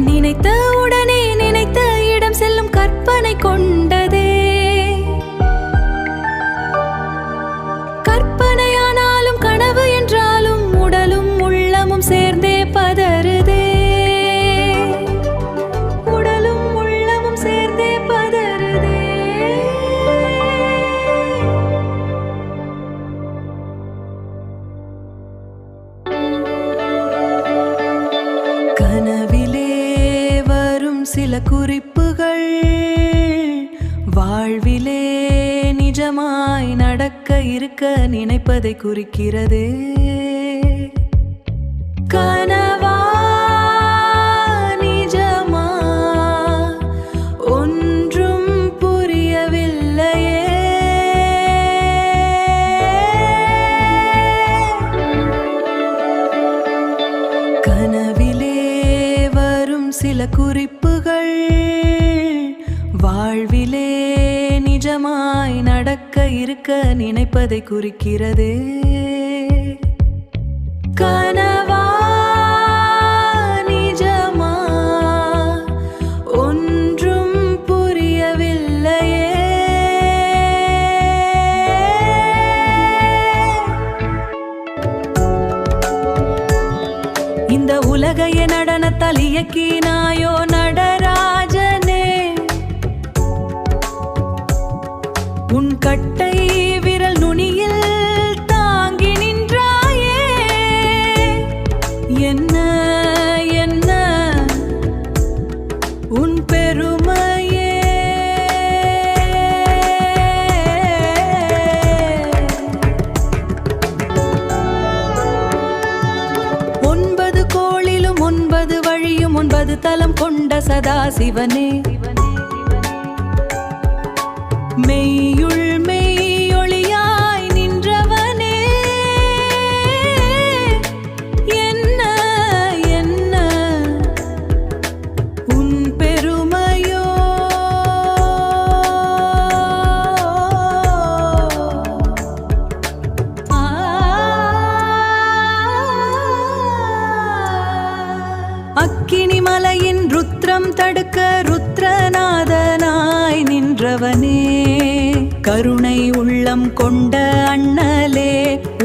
நினைத்த உடனே நினைத்த இடம் செல்லும் கற்பனை கொண்டதே. கற்பனையானாலும் கனவு என்றாலும் உடலும் உள்ளமும் சேர்ந்தே பதறுதே. உடலும் உள்ளமும் சேர்ந்தே பதறுதே. கனவிலே வரும் சில குறிப்புகள் வாழ்விலே நிஜமாய் நடக்க இருக்க நினைப்பதை குறிக்கிறது. கனவா நிஜமா ஒன்றும் புரியவில்லையே. கனவிலே வரும் சில குறிப்புகள் வாழ்விலே நிஜமாய் நடக்க இருக்க நினைப்பதை குறிக்கிறது. கனவா நிஜமா ஒன்றும் புரியவில்லையே. இந்த உலகைய நடனத்தால் இயக்கினாயோ நடராஜனே. உன் கட்டை விரல் நுனியில் தாங்கி நின்றாயே. என்ன என்ன உன் பெருமையே. ஒன்பது கோளிலும் 9 வழியும் 9 தலம் கொண்ட சதாசிவனே. மெய்யுள் மெய்யொளியாய் நின்றவனே. என்ன என்ன உன் பெருமையோ. அக்கினி மலையின் ருத்ரம் தடுக்க ருத்ரநாதனாய் நின்றவனே. கருணை உள்ளம் கொண்ட அண்ணலே.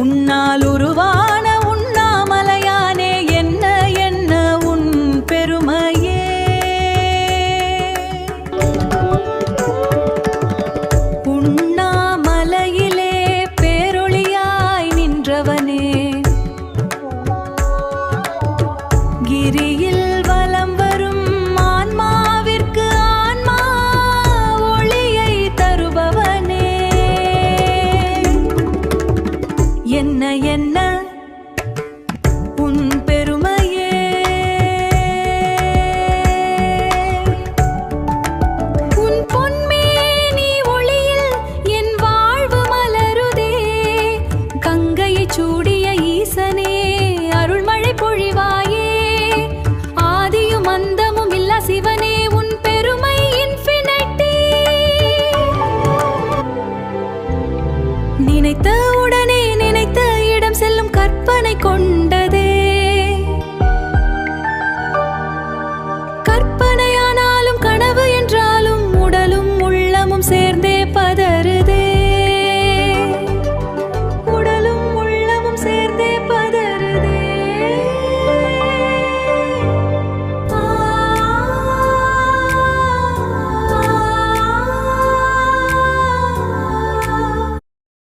உன்னால் உருவான உண்ணாமலையானே. என்ன என்ன உன் பெருமையே. உண்ணாமலையிலே பேரொளியாய் நின்றவனே. கிரியில் வலம் வரும் ஆன்மாவிற்கு ஆன்மா ஒளியை தருபவனே. என்ன என்ன உன் பெருமையே. உன் பொன்மேனி ஒளியில் என் வாழ்வு மலருதே. கங்கையைச் சூடிய ஈசனே அருள்மழை பொழிவாயே. ஆதியும் அந்தமும் இல்லா சிவனே உன் பெருமை இன்ஃபினிட்டி. நினைத்த உடனே